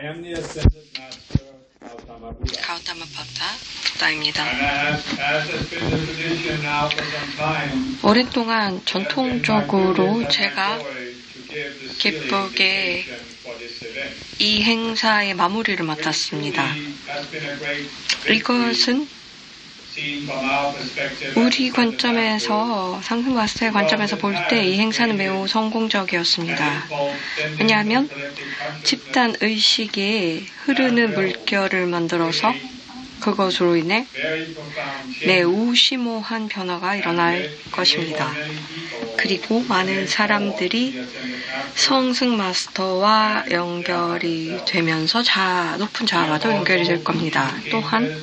am the Ascended Master Gautama Buddha. 가우타마 부다입니다. And as has been the tradition now for some time, 오랫동안 전통적으로 제가 기쁘게 기쁘게 이 행사의 마무리를 맡았습니다. 이것은 우리 관점에서, 상승 마스터의 관점에서 볼 때 이 행사는 매우 성공적이었습니다. 왜냐하면 집단 의식에 흐르는 물결을 만들어서 그것으로 인해 매우 심오한 변화가 일어날 것입니다. 그리고 많은 사람들이 성승 마스터와 연결이 되면서 높은 자아와도 연결이 될 겁니다. 또한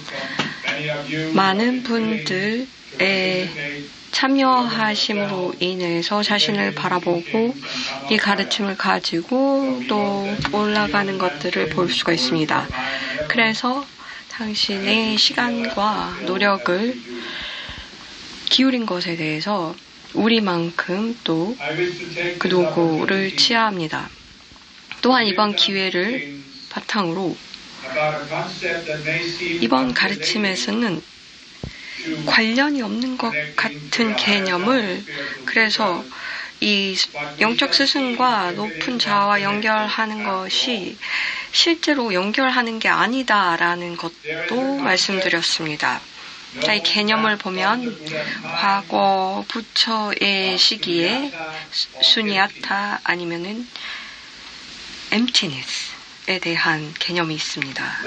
많은 분들의 참여하심으로 인해서 자신을 바라보고 이 가르침을 가지고 또 올라가는 것들을 볼 수가 있습니다. 그래서 당신의 시간과 노력을 기울인 것에 대해서 우리만큼 또 그 노고를 치하합니다. 또한 이번 기회를 바탕으로 이번 가르침에서는 관련이 없는 것 같은 개념을, 그래서 이 영적 스승과 높은 자아와 연결하는 것이 실제로 연결하는 게 아니다라는 것도 말씀드렸습니다. 자, 이 개념을 보면 과거 부처의 시기에 수니아타 아니면은 emptiness에 대한 개념이 있습니다.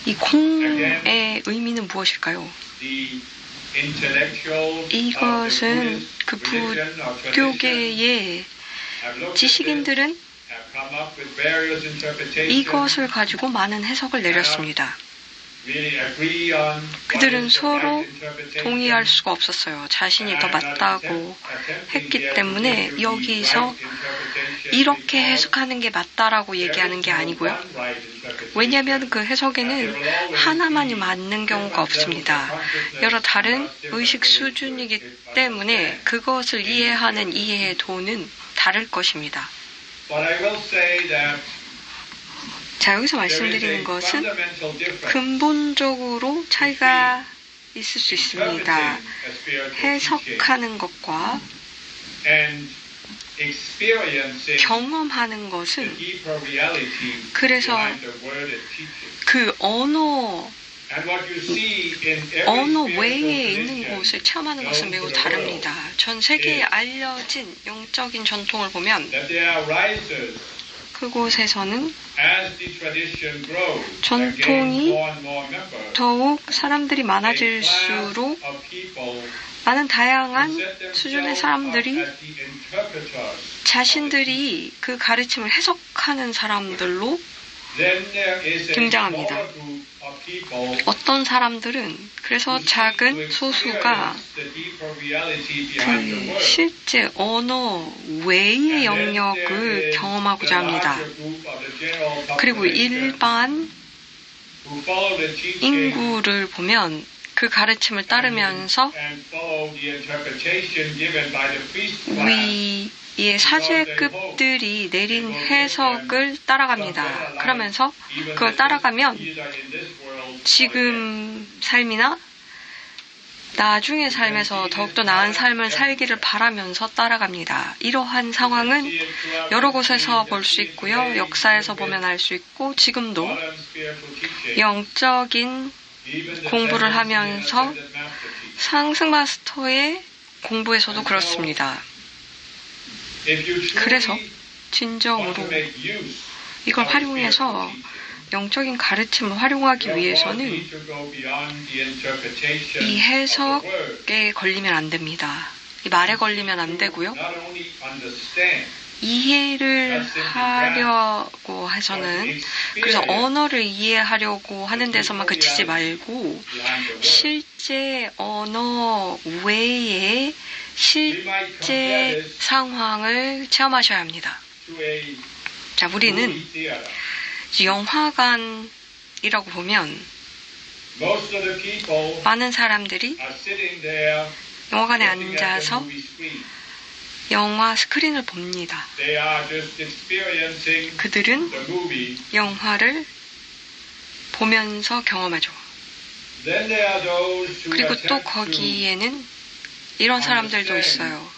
이空의 의미는 무엇일까요? 이것은 그 부교계의 지식인들은 이것을 가지고 많은 해석을 내렸습니다. 그들은 서로 동의할 수가 없었어요. 자신이 더 맞다고 했기 때문에 여기서 이렇게 해석하는 게 맞다라고 얘기하는 게 아니고요. 왜냐하면 그 해석에는 하나만이 맞는 경우가 없습니다. 여러 다른 의식 수준이기 때문에 그것을 이해하는 이해의 도는 다를 것입니다. 자, 여기서 말씀드리는 것은 근본적으로 차이가 있을 수 있습니다. 해석하는 것과 경험하는 것은, 그래서 그 언어 외에 있는 곳을 체험하는 것은 매우 다릅니다. 전 세계에 알려진 영적인 전통을 보면 그곳에서는 전통이 더욱 사람들이 많아질수록 많은 다양한 수준의 사람들이 자신들이 그 가르침을 해석하는 사람들로 등장합니다. 어떤 사람들은 그래서 작은 소수가 그 실제 언어 외의 영역을 경험하고자 합니다. 그리고 일반 인구를 보면 그 가르침을 따르면서 위의 사제급들이 내린 해석을 따라갑니다. 그러면서 그걸 따라가면 지금 삶이나 나중의 삶에서 더욱더 나은 삶을 살기를 바라면서 따라갑니다. 이러한 상황은 여러 곳에서 볼 수 있고요. 역사에서 보면 알 수 있고, 지금도 영적인 공부를 하면서 상승 마스터의 공부에서도 그렇습니다. 그래서 진정으로 이걸 활용해서 영적인 가르침을 활용하기 위해서는 이 해석에 걸리면 안 됩니다. 이 말에 걸리면 안 되고요. 이해를 하려고 해서는, 그래서 언어를 이해하려고 하는 데서만 그치지 말고 실제 언어 외에 실제 상황을 체험하셔야 합니다. 자, 우리는 영화관이라고 보면 많은 사람들이 영화관에 앉아서 영화 스크린을 봅니다. They are just experiencing 그들은 the movie. 영화를 보면서 경험하죠. Then there are those who 그리고 또 attempt to 거기에는 이런 사람들도 있어요.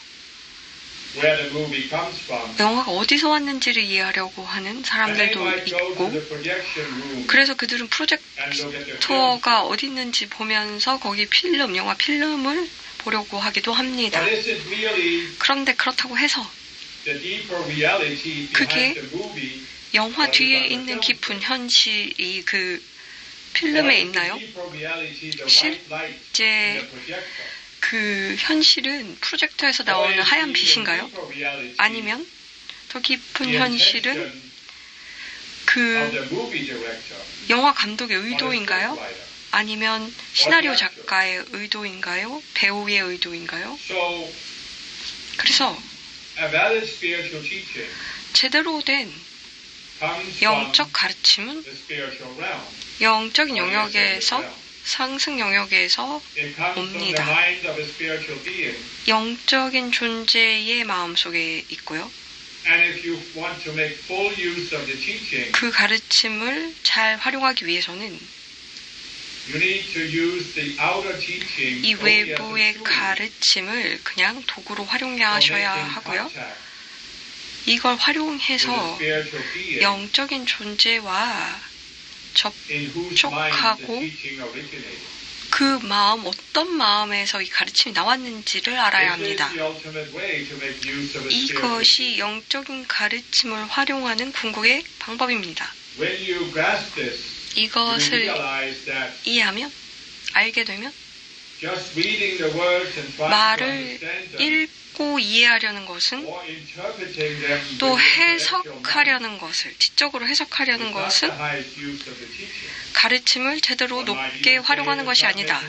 where the movie comes from. 영화가 어디서 왔는지를 이해하려고 하는 And they 사람들도 might go to 있고, the projection room 그래서 그들은 and look at the 프로젝터가 어디 있는지 보면서 거기 영화 필름을 보려고 하기도 합니다. But is it really 그런데 그렇다고 해서 the deeper reality 그게 behind the movie? 영화 뒤에 있는 깊은 현실이 그 필름에 있나요? 실제 그 현실은 프로젝터에서 나오는 하얀 빛인가요? 아니면 더 깊은 현실은 그 영화 감독의 의도인가요? 아니면 시나리오 작가의 의도인가요? 배우의 의도인가요? 그래서 제대로 된 영적 가르침은 영적인 영역에서 상승 영역에서 옵니다. 영적인 존재의 마음속에 있고요. 그 가르침을 잘 활용하기 위해서는 이 외부의 가르침을 그냥 도구로 활용하셔야 하고요. 이걸 활용해서 영적인 존재와 접촉하고 그 마음, 어떤 마음에서 이 가르침이 나왔는지를 알아야 합니다. 이것이 영적인 가르침을 활용하는 궁극의 방법입니다. 이것을 이해하면, 알게 되면 말을 읽고 이해하려는 것은, 또 해석하려는 것을, 지적으로 해석하려는 것은 가르침을 제대로 높게 활용하는 것이 아니다.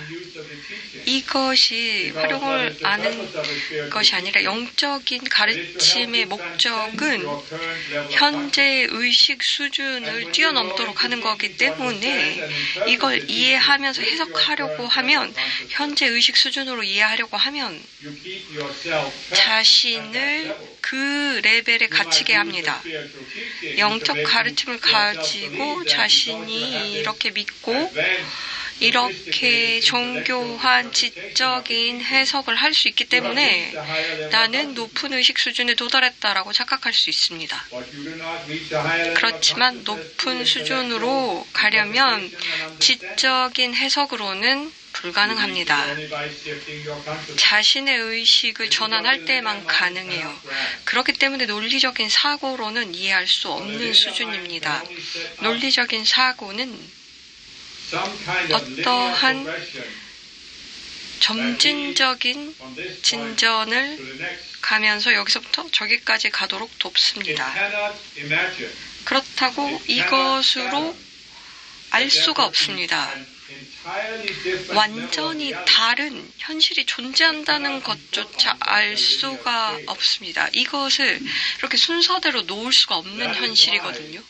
이것이 활용을 아는 것이 아니라 영적인 가르침의 목적은 현재의 의식 수준을 뛰어넘도록 하는 거기 때문에 이걸 이해하면서 해석하려고 하면, 현재 의식 수준으로 이해하려고 하면 자신을 그 레벨에 갇히게 합니다. 영적 가르침을 가지고 자신이 이렇게 믿고 이렇게 정교한 지적인 해석을 할 수 있기 때문에 나는 높은 의식 수준에 도달했다라고 착각할 수 있습니다. 그렇지만 높은 수준으로 가려면 지적인 해석으로는 불가능합니다. 자신의 의식을 전환할 때만 가능해요. 그렇기 때문에 논리적인 사고로는 이해할 수 없는 수준입니다. 논리적인 사고는 어떠한 점진적인 진전을 가면서 여기서부터 저기까지 가도록 돕습니다. 그렇다고 이것으로 알 수가 없습니다. 완전히 다른 현실이 존재한다는 것조차 알 수가 없습니다. 이것을 이렇게 순서대로 놓을 수가 없는 현실이거든요.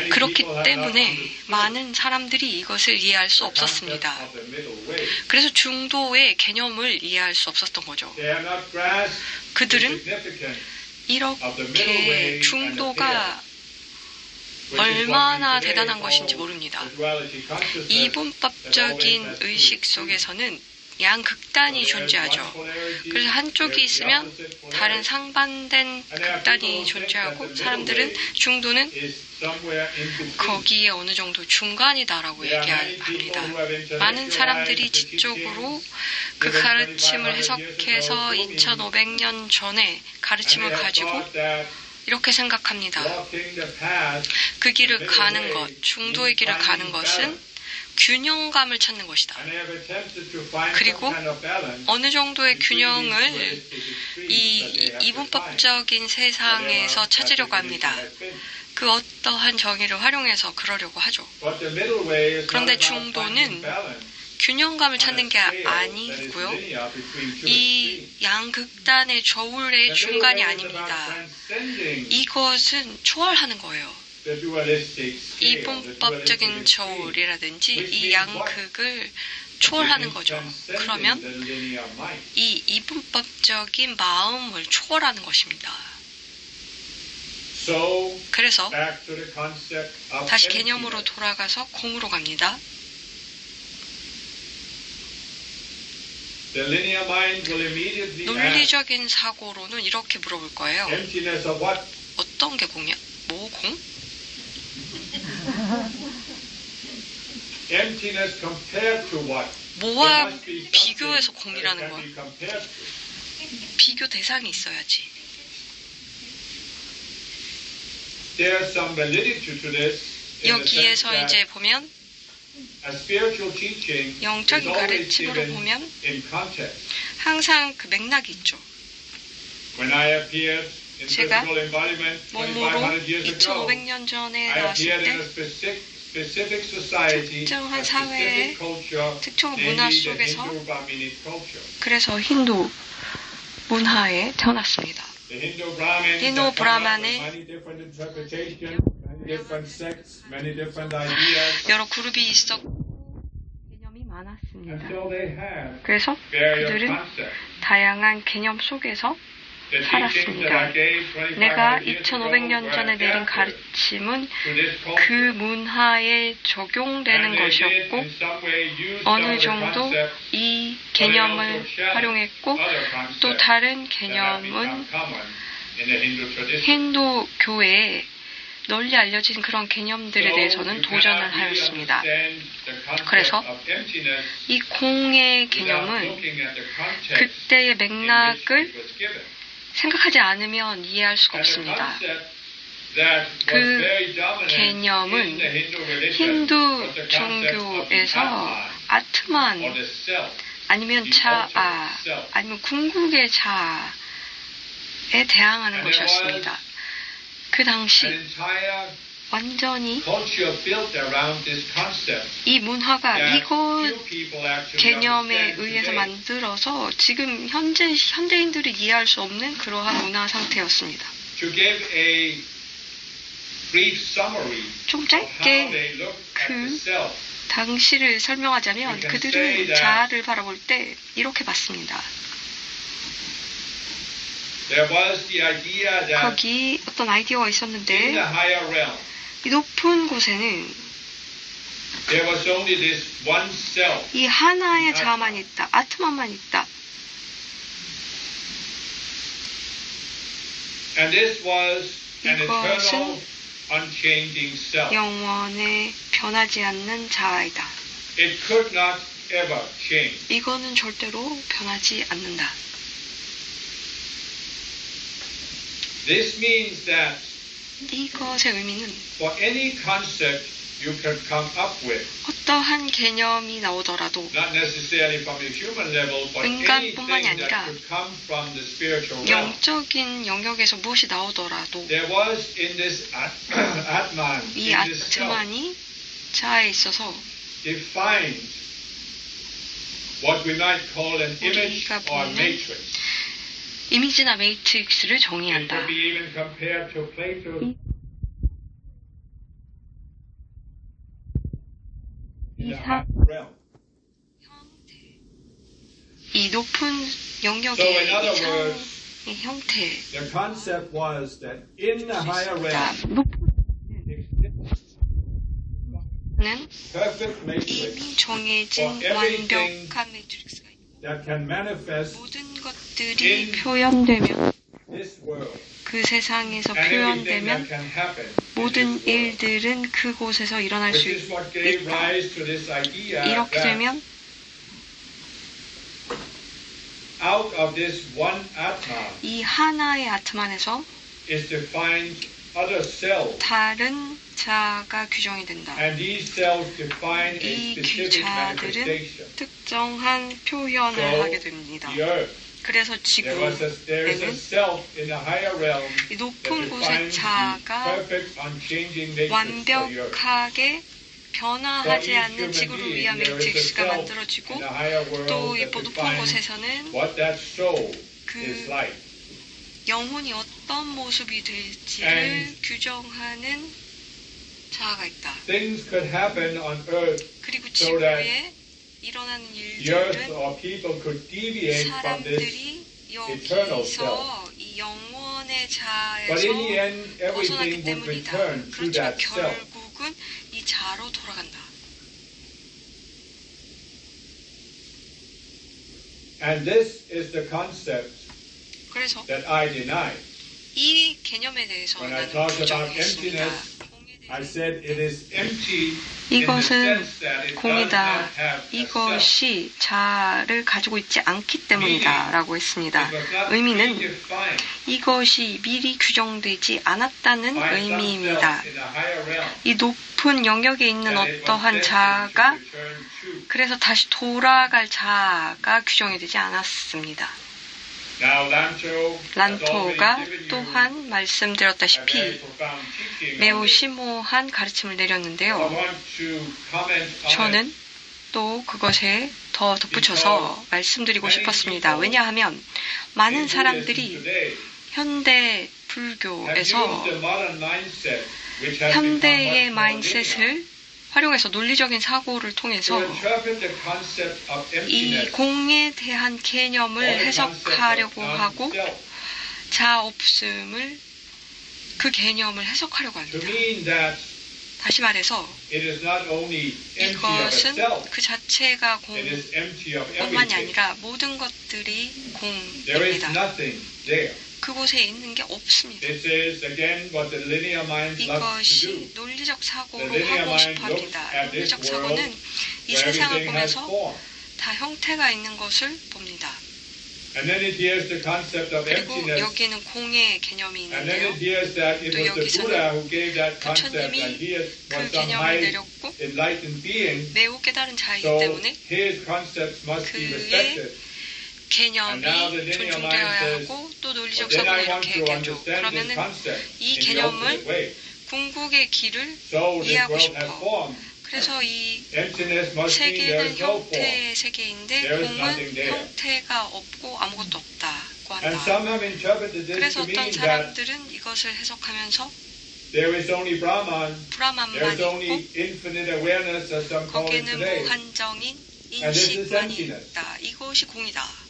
그렇기 때문에 많은 사람들이 이것을 이해할 수 없었습니다. 그래서 중도의 개념을 이해할 수 없었던 거죠. 그들은 이렇게 중도가 얼마나 대단한 것인지 모릅니다. 이분법적인 의식 속에서는 양극단이 존재하죠. 그래서 한쪽이 있으면 다른 상반된 극단이 존재하고, 사람들은 중도는 거기에 어느 정도 중간이다라고 얘기합니다. 많은 사람들이 지적으로 그 가르침을 해석해서 2500년 전에 가르침을 가지고 이렇게 생각합니다. 그 길을 가는 것, 중도의 길을 가는 것은 균형감을 찾는 것이다. 그리고 어느 정도의 균형을 이 이분법적인 세상에서 찾으려고 합니다. 그 어떠한 정의를 활용해서 그러려고 하죠. 그런데 중도는 균형감을 찾는 게 아니고요. 이 양극단의 저울의 중간이 아닙니다. 이것은 초월하는 거예요. 이분법적인 저울이라든지 이 양극을 초월하는 거죠. 그러면 이 이분법적인 마음을 초월하는 것입니다. 그래서 다시 개념으로 돌아가서 공으로 갑니다. 논리적인 사고로는 이렇게 물어볼 거예요. 어떤 게 공이야? 뭐 공? 뭐와 비교해서 공이라는 거야? 비교 대상이 있어야지. 여기에서 이제 보면 영적인 가르침으로 보면 항상 그 맥락이 있죠. 제가 몸으로 2500년 전에 나왔을 때 특정한 사회의 특정한 문화 속에서 그래서 힌두 문화에 태어났습니다. 힌두 브라만의 여러 그룹이 있었고 개념이 많았습니다. 그래서 그들은 다양한 개념 속에서 살았습니다. 내가 2500년 전에 내린 가르침은 그 문화에 적용되는 것이었고 어느 정도 이 개념을 활용했고 또 다른 개념은 힌두 교회에 널리 알려진 그런 개념들에 대해서는 도전을 하였습니다. 그래서 이 공의 개념은 그때의 맥락을 생각하지 않으면 이해할 수가 없습니다. 그 개념은 힌두 종교에서 아트만 아니면 자아 아니면 궁극의 자아에 대항하는 것이었습니다. 그 당시 완전히 이 문화가 이것 개념에 의해서 만들어서 지금 현대인들이 이해할 수 없는 그러한 문화 상태였습니다. 좀 짧게 그 당시를 설명하자면 그들은 자아를 바라볼 때 이렇게 봤습니다. 거기 어떤 아이디어가 있었는데 이 높은 곳에는 이 하나의 자아만 있다. 아트만만 있다. 이것은 영원에 변하지 않는 자아이다. 이거는 절대로 변하지 않는다. This means that 이것의 의미는 for any concept you can come up with, 어떠한 개념이 나오더라도 not necessarily from the human level, but 인간뿐만이 anything that 아니라 could come from the spiritual realm. 영적인 영역에서 무엇이 나오더라도 There was in this Atman, 이 in this self, 아트만이 자아에 있어서 defined what we might call an image 우리가 or 보는 matrix. 이미지나 매트릭스를 It 정의한다. could be even compared to Plato's realm. 이 높은 영역의 So in other 이상의 words, 형태. the concept was that in the higher realm, 높은 perfect matrix 이미 정해진 완벽한 매트릭스가 있고 that can manifest 모든 것들이 표현되면 this world 그 세상에서 and everything that 표현되면 can happen in 모든 this world. 일들은 그곳에서 일어날 수 Which is what gave 있다. rise to this idea 이렇게 that 되면 out of this one Atman 이 하나의 아트만에서 is defined other cells, 다른 자가 규정이 된다. and these cells define a 이 specific 자들은 manifestation. 특정한 표현을 So, 하게 됩니다. the earth, 그래서 there is a 지구에는 self in the higher realm 이 that 높은 곳의 defines the 자가 perfect unchanging matrix for the earth. 완벽하게 변화하지 않는 지구를 위한 매트릭스가 만들어지고 또 이 높은 곳에서는 What that soul 그 is like. 영혼이 어떤 모습이 될지를 And 규정하는 자아가 있다. Things could happen on earth 그리고 so that 지구에 일어나는 the earth 일들은 or people could deviate from this. 사람들이 eternal 여기서 이 영원의 But 자에서 in the end, 벗어났기 everything would 때문이다. return to 그렇지만 that self. 결국은 이 자로 돌아간다. And this is the concept 그래서 that I deny. 이 개념에 대해서 When I 나는 talk about 부정했습니다. emptiness, 공에 I 대해서 said it is empty. 이것은 공이다. 이것이 자를 가지고 있지 않기 때문이다 라고 했습니다. 의미는 이것이 미리 규정되지 않았다는 의미입니다. 이 높은 영역에 있는 어떠한 자가 그래서 다시 돌아갈 자가 규정이 되지 않았습니다. 란토가 또한 말씀드렸다시피 매우 심오한 가르침을 내렸는데요. 저는 또 그것에 더 덧붙여서 말씀드리고 싶었습니다. 왜냐하면 많은 사람들이 현대 불교에서 현대의 마인드셋을 활용해서 논리적인 사고를 통해서 이 공에 대한 개념을 해석하려고 하고 자 없음을 그 개념을 해석하려고 합니다. 다시 말해서 이것은 그 자체가 공뿐만이 아니라 모든 것들이 공입니다. 그곳에 있는 게 없습니다. 이것이 논리적 사고로 하고 싶어 합니다. 논리적 사고는 이 세상을 보면서 다 형태가 있는 것을 봅니다. 그리고 여기는 공의 개념이 있는데요. 또 여기서는 부처님이 그 개념을 내렸고 매우 깨달은 자이기 때문에 그의 개념이 존중되어야 하고 또 논리적 사고는 이렇게 얘기하죠. 그러면은 이 개념을 궁극의 길을 이해하고 싶어. 그래서 이 세계는 형태의 세계인데 공은 형태가 없고 아무것도 없다고 한다. 그래서 어떤 사람들은 이것을 해석하면서 브라만만 있고 거기에는 무한정인 인식만이 있다. 이것이 공이다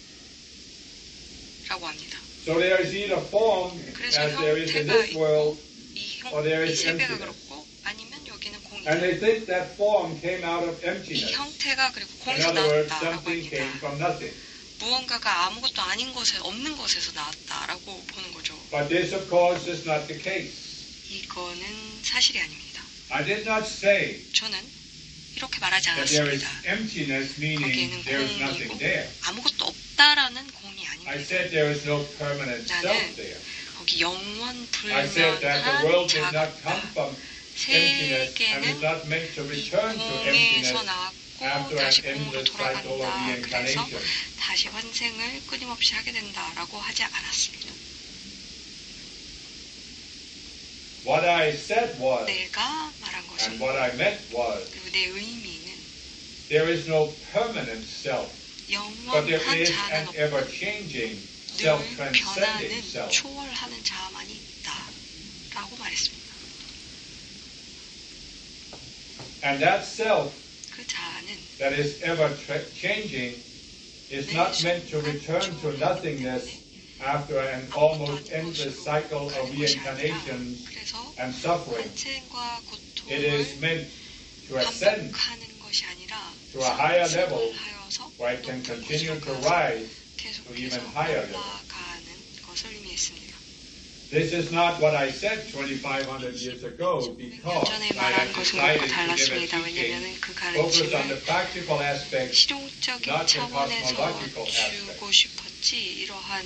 라고 합니다. 그래서 형태가 있고 이 세계가 그렇고 아니면 여기는 공이다. 이 형태가 그리고 공에서 나왔다라고 합니다. 무언가가 아무것도 아닌 것에 없는 것에서 나왔다라고 보는 거죠. 이거는 사실이 아닙니다. 저는 이렇게 말하지 않았습니다. 거기에는 공이고 아무것도 없다라는 공이 아닙니다. 나는 거기 영원 불면한 자가 없다. 세계는 이 공에서 나왔고 다시 공으로 돌아간다. 그래서 다시 환생을 끊임없이 하게 된다라고 하지 않았습니다. 내가 말한 것은 그리고 내 의미는 영원한 자는 없고 늘 변하는 초월하는 자만이 있다라고 말했습니다. 그 자아는 that is ever changing is not meant to return to nothingness after an almost endless cycle of reincarnations and suffering. It is meant to ascend to a higher level where it can continue to rise to even higher levels. This is not what I said 2,500 years ago because I had decided to give a teaching focused on the practical aspects, not the cosmological aspects. 이러한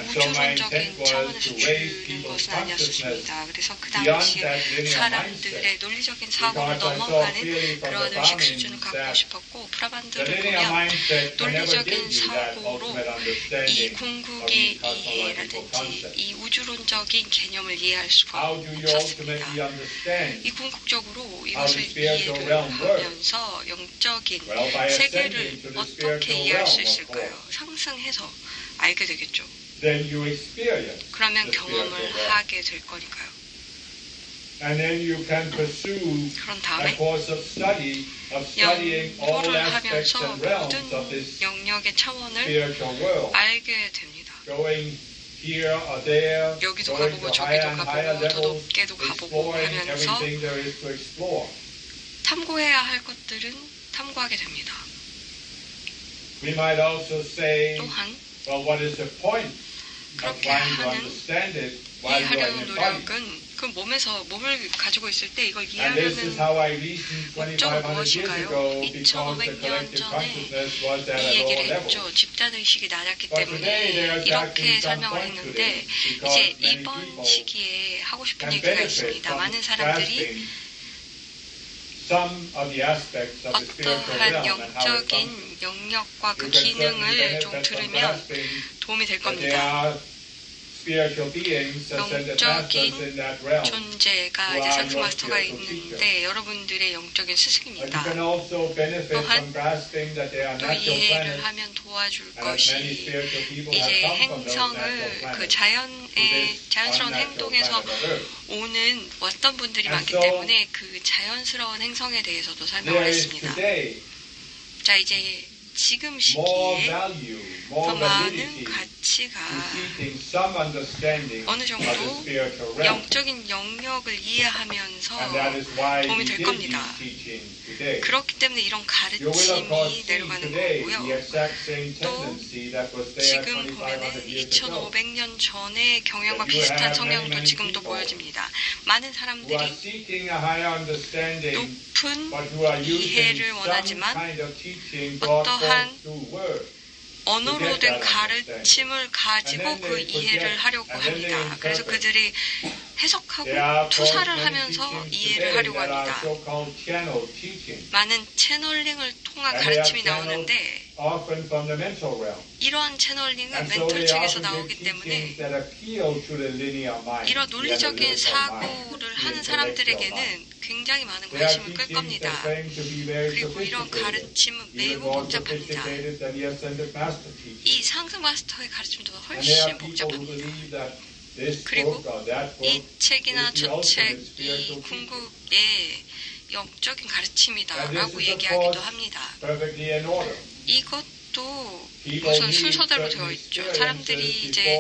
우주론적인 차원에서 주는 것은 아니었습니다. 그래서 그 당시에 사람들의 논리적인 사고를 넘어가는 그런 의식 수준을 갖고 싶었고 프라반드를 보면 논리적인 사고로 이 궁극의 이해라든지 이 우주론적인 개념을 이해할 수가 없었습니다. 이 궁극적으로 이것을 이해를 하면서 영적인 세계를 어떻게 이해할 수 있을까요? 상승해서 알게 되겠죠. 그러면 경험을 하게 될 거니까요. 그런 다음에 of studying all 연구를 aspects 하면서 and realms of 모든 this 영역의 차원을 spiritual world, 알게 됩니다. going here or there, 여기도 going 가보고 to 저기도 higher and higher 가보고 더 levels, 높게도 가보고 exploring 하면서 everything there is to explore. 탐구해야 할 것들은 탐구하게 됩니다. We might also say, 또한 well, what is the point of 그렇게 trying to 하는 understand it while you are 이해하려는 in the body? 노력은 그 몸을 가지고 있을 때 이걸 And this is 이해하려는 how I reasoned 목적은 2500 years 무엇인가요? ago, because the 2500년 collective 전에 consciousness was at 이 a 얘기를 lower level. 했죠. 집단의식이 낮았기 But today there 때문에 is 이렇게 actually some 설명을 point to 했는데 this, 이제 because many 이번 people 시기에 하고 싶은 can 얘기가 benefit 있습니다. from 많은 사람들이 grasping some of the aspects of the spiritual 어떠한 realm and how it functions. 영적인 영역과 그 You can certainly 기능을 benefit 좀 from 들으면 grasping 도움이 될 that there 겁니다. are spiritual beings, ascended masters in that realm. 존재가 who 이제 are 상승 your 마스터가 spiritual 있는데 여러분들의 영적인 But you 스승입니다. can also benefit 또한 from grasping that there are 또 natural 이해를 planets, 하면 도와줄 and that many 것이 spiritual people have 이제 come from those natural 행성을 그 planets 자연스러운 unnatural 행동에서 planet of Earth. 오는 어떤 분들이 And 많기 so, 때문에 그 자연스러운 행성에 대해서도 설명을 There is 했습니다. today 자, 이제 지금 more 시기에 value, 더 more 많은 validity to 가치가 seeking some understanding 어느 of the 정도 spiritual realm. 영적인 영역을 이해하면서 And that is why 도움이 we 될 did 겁니다. these teachings today. 그렇기 때문에 이런 You will of course 가르침이 see 내려가는 today the 거고요. exact same 또 tendency that was there 지금 2500 보면은 years ago. 2500년 전의 경향과 That you 비슷한 have 성향도 many 지금도 people 보여집니다. 많은 Who are 사람들이 seeking a higher understanding, 높은 but who are using 이해를 some 원하지만 kind of teaching brought 어떠한 forth through word. 언어로 된 가르침을 가지고 그 이해를 하려고 합니다. 그래서 그들이 해석하고 투사를 하면서 이해를 하려고 합니다. 많은 채널링을 통한 가르침이 나오는데 이러한 채널링은 멘털 측에서 나오기 때문에 이런 논리적인 사고를 하는 사람들에게는 굉장히 많은 관심을 끌 겁니다. 그리고 이런 가르침은 매우 복잡합니다. 이 상승 마스터의 가르침도 훨씬 복잡합니다. 그리고 이 책이나 저 책, 이 궁극의 영적인 가르침이다라고 얘기하기도 합니다. 이것도 우선 순서대로 되어 있죠. 사람들이 이제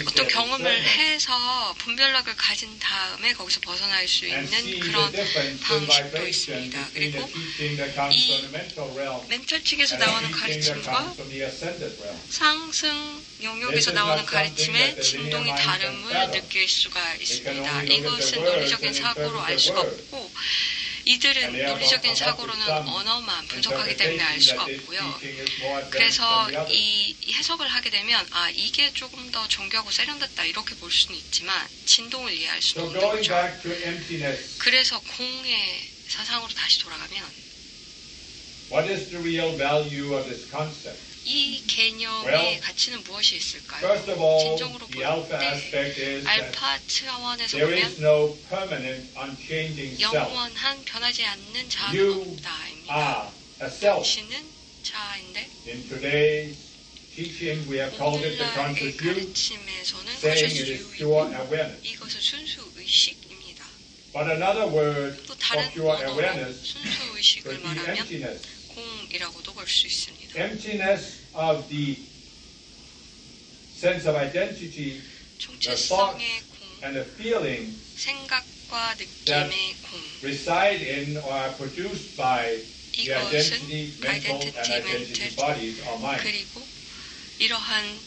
어떤 경험을 해서 분별력을 가진 다음에 거기서 벗어날 수 있는 그런 방식도 있습니다. 그리고 이 멘탈 측에서 나오는 가르침과 상승 영역에서 나오는 가르침의 진동이 다름을 느낄 수가 있습니다. 이것은 논리적인 사고로 알 수가 없고 이들은 논리적인 사고로는 언어만 분석하기 때문에 알 수가 없고요. 그래서 이 해석을 하게 되면 이게 조금 더 정교하고 세련됐다 이렇게 볼 수는 있지만 진동을 이해할 수는 없는 거죠. 그래서 공의 사상으로 다시 돌아가면 What is the real value of this concept? 이 개념의 가치는 무엇이 있을까요? First of all, 진정으로 the 볼 alpha 때 aspect is that 알파 차원에서 there is 보면 no permanent, unchanging self. 영원한 변하지 않는 자아는 You 없다입니다. are a self. 당신은 자아인데 In today's teaching, we have called it the 오늘날의 conscious you, 가르침에서는 saying conscious it is you이고 pure awareness. 이것은 순수 의식입니다. But another word 또 for 다른 pure 언어로 awareness 순수 의식을 could be 말하면 emptiness. 공이라고도 볼 수 있습니다. Emptiness of the sense of identity 정체성의 공, and the feelings 생각과 느낌의 공. reside in or are produced by the 이것은 identity, mental, and identity identity, bodies or mind. 그리고 이러한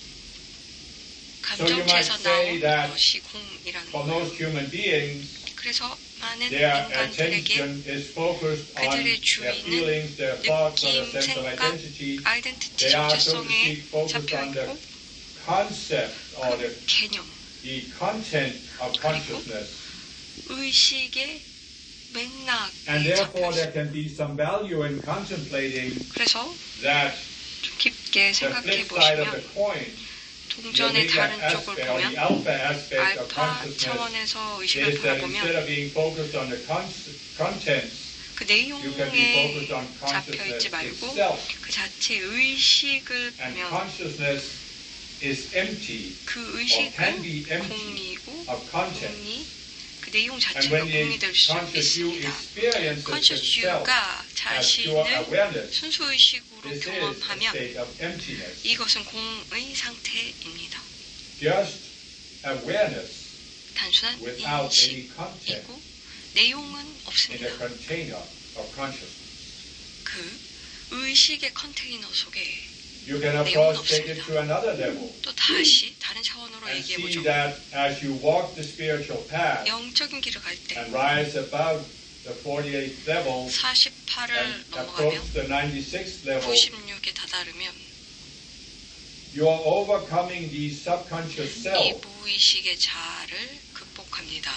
So you might 감정체에서 say 나온 that 것이 공이라는 for 거예요. most human beings, 그래서 많은 their 인간들에게 attention is focused on 그들의 their 주의는 feelings, their thoughts, or 느낌, their sense of 생각, identity. 아이덴티티 They are, so to 정체성에 speak, focused on the 잡혀있고 concept or 그 개념, the content of consciousness. 의식의 And 맥락이 therefore, 잡혀있어요. there can be some value in contemplating 그래서 that 좀 깊게 the 생각해 flip side of the 보시면 coin, the 동전의 beta 다른 aspect 쪽을 or the 보면 alpha aspect of 알파 consciousness 차원에서 의식을 is that instead 바라보면 of being focused on the contents, 그 you can be 내용에 focused on consciousness 잡혀있지 말고 itself. 그 자체 의식을 And 보면 consciousness is empty 그 or can 의식은 be empty 공이고 of content. 공이 그 그 내용 And 자체가 when the 공이 될 수 conscious you 있습니다. experiences 컨셔스 itself 유가 as pure 자신을 awareness, 순수의식으로 this is a 경험하면 state of emptiness. 이것은 공의 상태입니다. Just awareness 단순한 without any content 인식이고 내용은 in a 없습니다. container of consciousness. 그 의식의 컨테이너 속에 You can of 내용은 course take it 없습니다. to another level 또 다시 다른 차원으로 and see 얘기해보죠. that as you walk the spiritual path 영적인 길을 갈 때 and rise above the 48th level 48을 and 넘어가며 approach the 96th level, 96에 다다르면 you are overcoming the subconscious 이 self, 무의식의 자아를 극복합니다.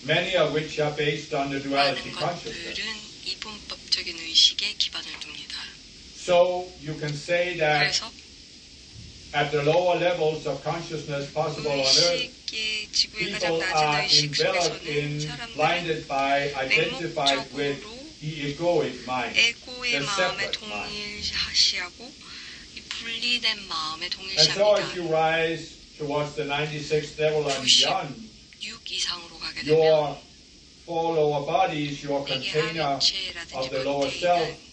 many of which are based on the duality 많은 consciousness. 것들은 이분법적인 의식에 기반을 둡니다. So you can say that 그래서 at the lower levels of consciousness possible on earth, 의식의 지구의 가장 people 낮은 are 의식 enveloped in, 속에서는 사람들은 blinded by, identified with the egoic mind, 에고의 the 마음에 separate mind. 동일시하고 이 분리된 마음에 And so as you 동일시합니다. rise towards the 96th level and beyond, 6 이상으로 가게 your 되면 four lower bodies, your 내게 container 하위체라든지 of the lower self, 컨테이너는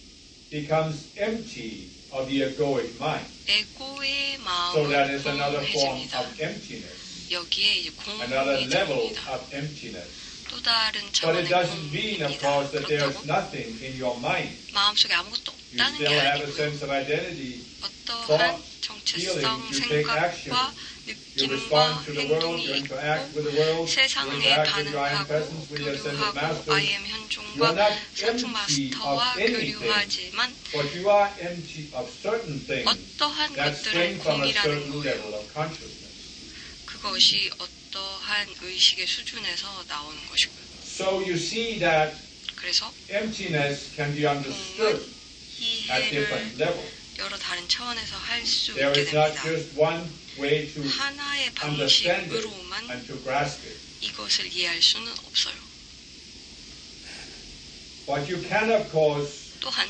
becomes empty of the egoic mind. 에고의 So that 마음을 is another form 공해집니다. of emptiness, 여기에 이제 another 공이 level 들어옵니다. of emptiness. 또 다른 But 차원의 it doesn't mean, of 공입니다. course, that there is 그렇다고 nothing in your mind. 마음속에 아무것도 You 없다는 게 still have a 아니고요. sense of identity. 어떠한 thought, 정체성, feelings, you take action. 생각과 You 느낌과 respond to the world, 행동이 you 있고 interact with the world, you 세상에 interact with your I am 반응하고 presence, with your sense of 교류하고 mastery. I am You are 현종과 not 상승 empty 마스터와 of anything, 교류하지만 but you are empty of certain things 어떠한 that 것들은 spring from a 공이라는 certain 거예요. level of consciousness. 그것이 어떠한 의식의 수준에서 나오는 것이고요. So you see that 그래서 emptiness can be understood 공은 at 이해를 different levels. 여러 다른 차원에서 할 수 There 있게 is not 됩니다. just one way to 하나의 understand it 방식으로만 and to grasp it. 이것을 이해할 수는 없어요. But you can, of course, 또한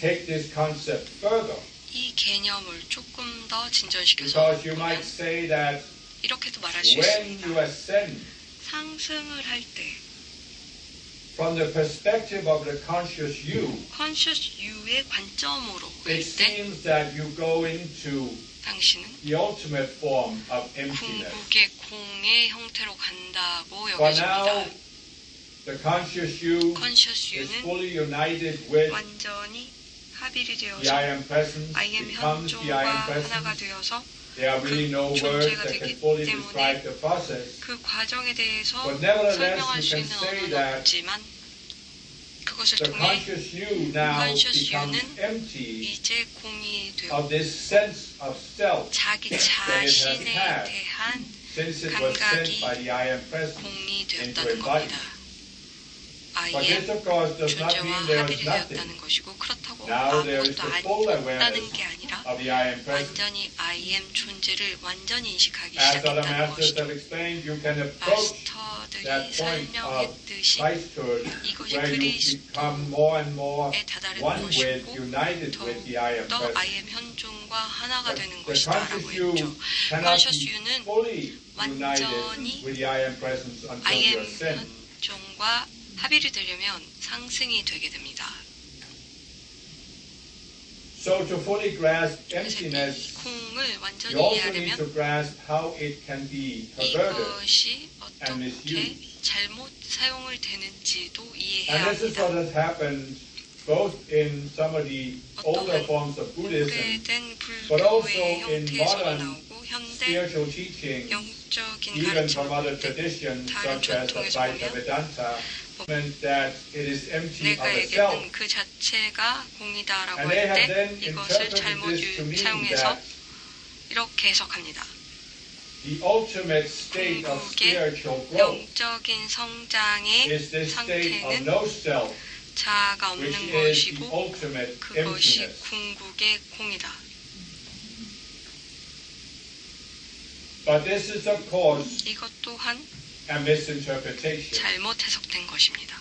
take this concept further, 이 개념을 조금 더 진전시켜서 because you 보면 might say that 이렇게도 말할 수 when 있습니다. you ascend 상승을 할 때 from the perspective of the conscious you, 컨셔스 유의 관점으로 볼 it 때 seems that you go into 당신은 the ultimate form of emptiness. 궁극의 공의 형태로 간다고 But now, 여겨집니다. the conscious you 컨셔스 is 유는 fully united with 완전히 합일이 the I 되어서 am presence, I am becomes the I am 현종과 하나가 presence. 되어서 There are really no 그 words 존재가 that can 되기 fully 때문에 describe the process. 그 과정에 대해서 But nevertheless, 설명할 you 수 can 있는 say 언어는 that 없지만 그것을 the 통해 conscious you now conscious becomes you는 empty 이제 공이 되어 of this sense of self 자기 that it has 자신에 had 대한 since it was sent 감각이 by the I am presence 공이 into 되었다는 embodiment. 겁니다. But 아예 this, of course, does not 존재와 mean there 합일이 is nothing 되었다는 것이고 그렇다고 Now there is 아무것도 the full 없다는 awareness 게 아니라 of the I am presence. 완전히 I am 존재를 완전히 인식하기 As other 시작했다는 masters 것이죠. have explained, you can approach 마스터들이 that point of 설명했듯이 Christhood 이것이 where you become more and more 에 다다르는 one with, 것이고 united with the I am 더욱더 I presence. am 현존과 하나가 But 되는 the 것이다라고 conscious you 했죠. cannot 컨셔스 be 유는 fully united 완전히 with the I am presence until I you am ascend. 현존과 합의를 되려면 상승이 되게 됩니다. So to fully grasp 그래서 이 emptiness, 공을 you 완전히 also need 이해하려면 to grasp how it can be perverted. 이것이 어떻게 misused. 잘못 사용을 되는지도 And 이해해야 this is what 합니다. has happened both in some of the older forms of Buddhism, 오래된 but also 불교의 in 형태에서도 modern 나오고 현대 spiritual teaching, 영적인 even from other 가르침을 traditions 다른 such as the 전통에서 Advaita 보면 Vedanta, meant that it is empty of 내가 itself. 얘기했던 그 자체가 공이다라고 And they 할 have 때 then 이것을 interpreted 잘못 this to mean 사용해서 that 이렇게 해석합니다. the ultimate state of 궁극의 spiritual growth 영적인 성장의 is this state of 상태는 no self, 자아가 which 없는 is the 것이고 ultimate 그것이 emptiness. 궁극의 공이다. But this is, of course, 이것 또한 a misinterpretation. 잘못 해석된 것입니다.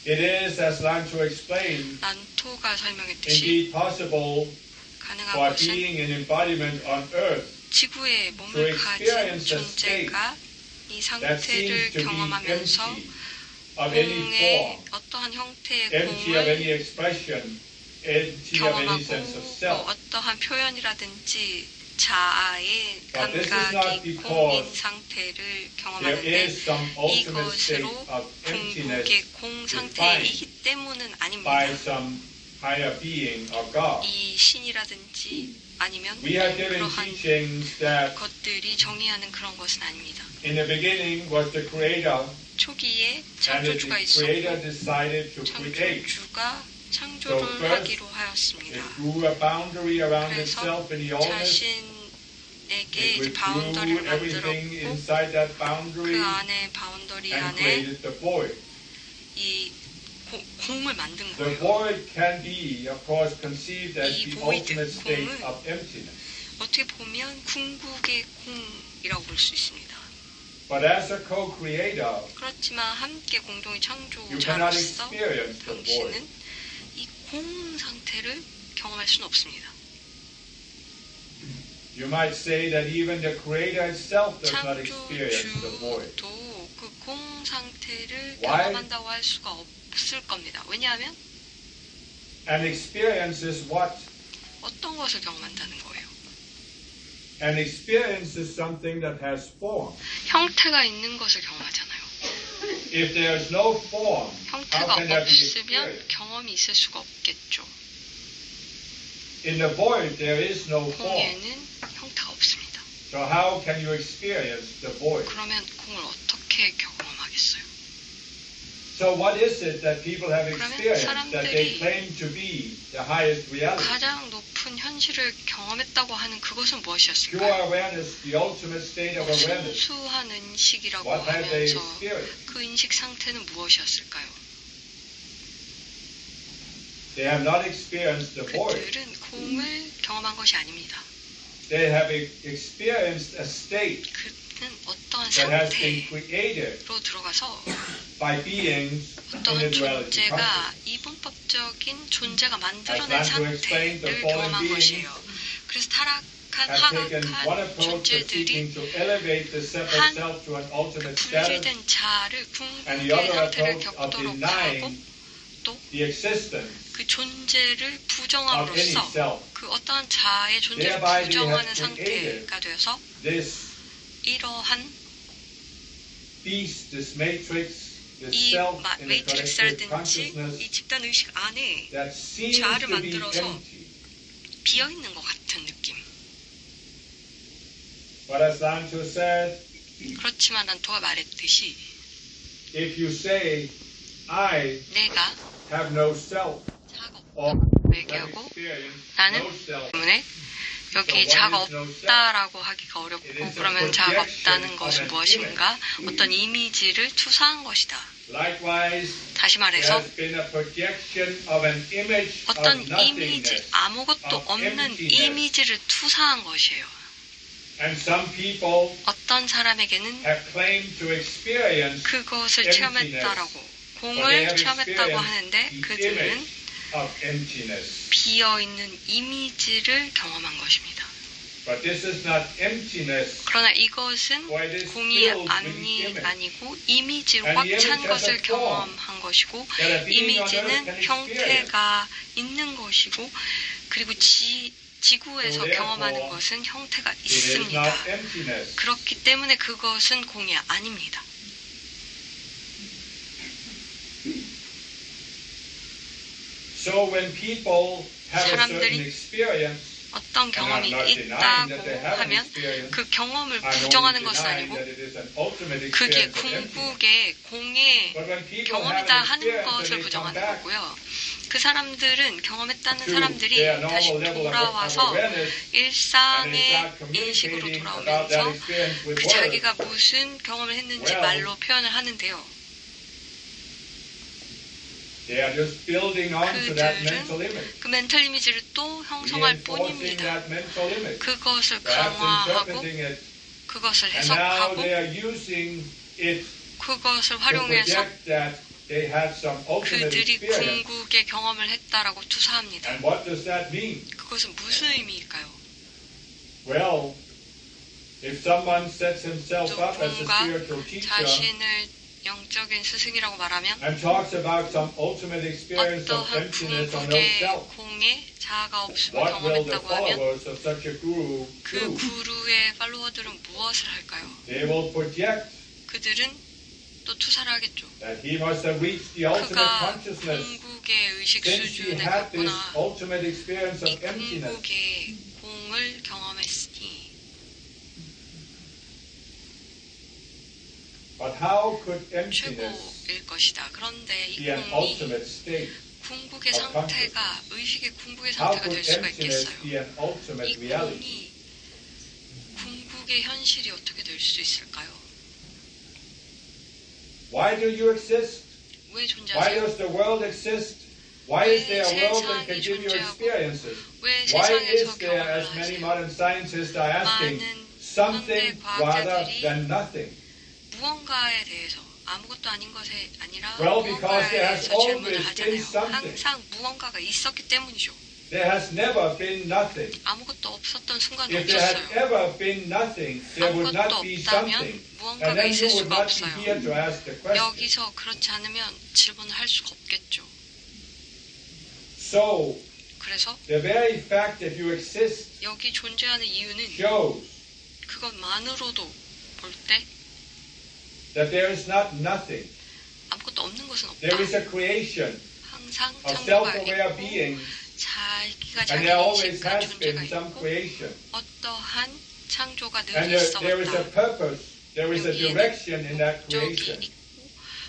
It is, as Lancho explained, 난토가 설명했듯이 indeed possible 가능한 for 것은 being an embodiment on earth 지구에 몸을 가진 존재가 이 상태를 경험하면서 공의 어떠한 형태의 공을 경험하고 어떠한 표현이라든지 자아의 감각이 공인 상태를 경험하는데 이것으로 궁극의 공 상태이기 때문은 아닙니다. 이 신이라든지 아니면 그러한 것들이 정의하는 그런 것은 아닙니다. 초기에 창조주가 있었고 창조주가 창조를 하기로 하였습니다. 그래서 자신에게 이제 바운더리를 만들었고 그 안에 바운더리 안에 이 공을 만든 거예요. 이 보이드, 공은 어떻게 보면 궁극의 공이라고 볼 수 있습니다. 그렇지만 함께 공동의 창조자로서 당신은 이 공 상태를 경험할 수는 없습니다. 창조주도 그 공 상태를 경험한다고 할 수가 없을 겁니다. 왜냐하면 어떤 것을 경험한다는 거예요. An experience is something that has form. 형태가 있는 것을 경험하잖아요. If there is no form, 형태가 how can there be 없으면 experience? 경험이 있을 수가 없겠죠. In the void, there is no form. 공에는 형태가 없습니다. So how can you experience the void? 그러면 공을 어떻게 경험하겠어요? So what is it that people have experienced that they claim to be the highest reality? 가장 높은 현실을 경험했다고 하는 그것은 Pure 무엇이었을까요? awareness, the ultimate state of awareness. 순수한 인식이라고 What have they 하면서 experienced? 그 인식 상태는 무엇이었을까요? They have not experienced the void. 그들은 공을 경험한 것이 아닙니다. They have experienced a state 그는 어떠한 that has been 상태로 created 들어가서 by beings in 어떠한 the duality 존재가 consciousness. 이분법적인 존재가 만들어낸 I'd like to explain the 상태를 fallen 경험한 beings 것이에요. 그래서 타락한 have taken one 하악한 approach of 존재들이 seeking to elevate the separate self to an ultimate status, 분리된 자아를 and the 궁극의 other 상태를 approach of 겪도록 하고 denying 또 the existence 그 존재를 of any 부정함으로써 self. 그 어떠한 자아의 존재를 Thereby they 부정하는 have created 상태가 되어서 This 이러한 beast, this matrix, this 이 self in the collective 매트릭스라든지 consciousness 이 집단 의식 안에 that seems 자아를 to be 만들어서 empty. 비어 있는 것 같은 느낌. But as Sancho said, 그렇지만 난토가 말했듯이 if you say, I 내가 have no self, 자아가 or 없다고 have 얘기하고 experienced 나는 no self, 때문에 여기 자아가 없다라고 하기가 어렵고 그러면 자아가 없다는 것은 무엇인가? 어떤 이미지를 투사한 것이다. likewise, 다시 there 말해서 has been a projection of an image 어떤 of 이미지, nothingness. 아무것도 없는 이미지를 투사한 것이에요. And some people 어떤 사람에게는 have claimed to experience 그것을 체험했다라고 공을 체험했다고 하는데 the 그들은 image of emptiness. 비어있는 이미지를 경험한 것입니다. But this is not emptiness. 그러나 이것은 For it is 공이 filled with the image. 아니고 이미지로 And 꽉 the 찬 image has 것을 a form 경험한 것이고 that a being on earth 이미지는 can 형태가 있는 것이고 그리고 지구에서 So therefore, 경험하는 것은 형태가 It is not 있습니다. emptiness. 그렇기 때문에 그것은 공이 아닙니다. So when people have a certain 사람들이 experience, 어떤 경험이 And I'm not denying that they 있다고 have an 하면 experience. 그 경험을 I'm only 부정하는 것은 denying 아니고 that it is an ultimate 그게 experience of emptiness. 궁극의 공의 But when people have 경험이다 an 하는 experience 것을 and they come 부정하는 back 거고요. 그 사람들은 경험했다는 to 사람들이 their 다시 normal level of 돌아와서 awareness, and they 일상의 start 인식으로 communicating about that 돌아오면서 experience with 그 words, 자기가 무슨 경험을 했는지 Well, 말로 표현을 하는데요. they are just building on to that 그들은 mental image, 그 멘탈 이미지를 또 형성할 reinforcing 뿐입니다. that mental image, 그것을 perhaps 강화하고 interpreting it, 그것을 and now 해석하고 they are using it 그것을 to 활용해서 project that they had some ultimate 그들이 experience. 궁극의 경험을 했다라고 투사합니다. And what does that mean? 그것은 무슨 의미일까요? Well, If someone sets himself up as a 누군가 spiritual teacher 자신을 영적인 스승이라고 말하면 and talks about some ultimate experience of 어떠한 emptiness or no 궁극의 self, 공에 자아가 없음을 what will the 경험했다고 하면 followers of such a guru 그 do? 구루의 팔로워들은 무엇을 할까요? They will project 그들은 또 투사를 하겠죠. that he must have reached the ultimate 그가 consciousness 궁극의 의식 since he 수준에 had this 갔구나. ultimate experience 이 of emptiness. 궁극의 공을 경험했으니 But how could emptiness 최고일 것이다. 그런데 이 be an 공이 ultimate state? 궁극의 of 상태가 의식의 궁극의 How 상태가 could 될 수가 emptiness 있겠어요. be an ultimate 이 reality? 공이 궁극의 현실이 어떻게 될 수 있을까요? Why do you exist? 왜 Why 존재하세요? does the world exist? Why is there a world that can give you experiences? 왜 Why is 세상에서 there, 경험을 as many 하세요? modern scientists are asking, 많은 something 현대 rather 과학자들이 than nothing? 무언가에 대해서 아무것도 아닌 것에 아니라 Well, because there 무언가에 has 대해서 질문을 always 하잖아요. been something. 항상 무언가가 있었기 때문이죠. There has never been nothing. 아무것도 없었던 순간이 If there had 없었어요. ever been nothing, there would 아무것도 not be 없다면 something. And 무언가가 then 있을 you would 수가 not be 없어요. here to ask the question. 여기서 그렇지 않으면 질문을 할 수가 없겠죠. So, 그래서 the very fact that you exist 여기 존재하는 이유는 shows 그것만으로도 볼 때 that there is not nothing. 아무것도 없는 것은 없다. There is a creation 항상 of 창조가 self-aware 있고 beings, 자기가 and 자기 there always 인식과 has 존재가 been some 있고 creation. 어떠한 창조가 늘 And there is a 있어왔다. purpose, there is a direction in that 목적이 creation. 있고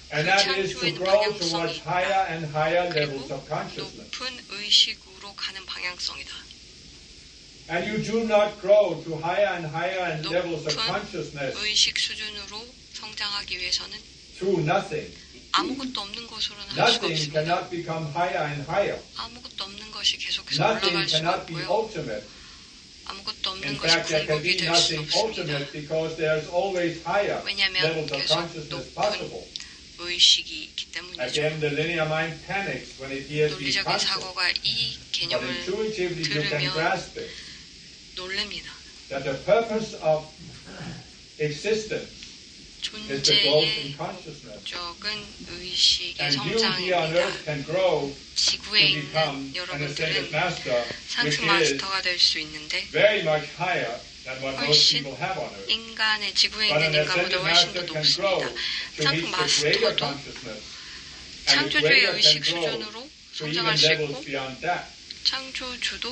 And that is to 창조에는 grow 방향성이 towards 있다. higher and higher levels 그리고 of consciousness. 높은 의식으로 가는 방향성이다. And you do not grow to higher and higher and levels of 높은 consciousness 의식 수준으로 성장하기 위해서는 through nothing. 아무것도 없는 것으로는 할 수가 Nothing 없습니다. cannot become higher and higher. 아무것도 없는 것이 계속해서 Nothing 올라갈 수가 cannot be 없고요. ultimate. 아무것도 없는 In 것이 fact, there can 궁극이 be 될 수 nothing 없습니다. ultimate because there's always higher 왜냐하면 levels of 계속 consciousness 높은 possible. 의식이 있기 때문이죠. Again, the linear mind panics when it hears these 논리적인 concepts. 사고가 이 But 개념을 intuitively you can 들으면 grasp it. 놀랍니다. That the purpose of existence is the growth in 존재의 consciousness. 적은 의식의 And you here on earth 성장입니다. can grow 지구에 to 있는 become an ascended 여러분들은 master, which 상승 is 마스터가 될 수 있는데 very much higher than what most 훨씬 people have on earth. 인간의 지구에 But 있는 an 인간보다 ascended 훨씬 master 더 can grow 높습니다. to 상승 reach the greater 마스터도 consciousness. And the 창조주의 greater 의식 can grow 수준으로 to even 성장할 수 levels 있고 beyond that. 창조주도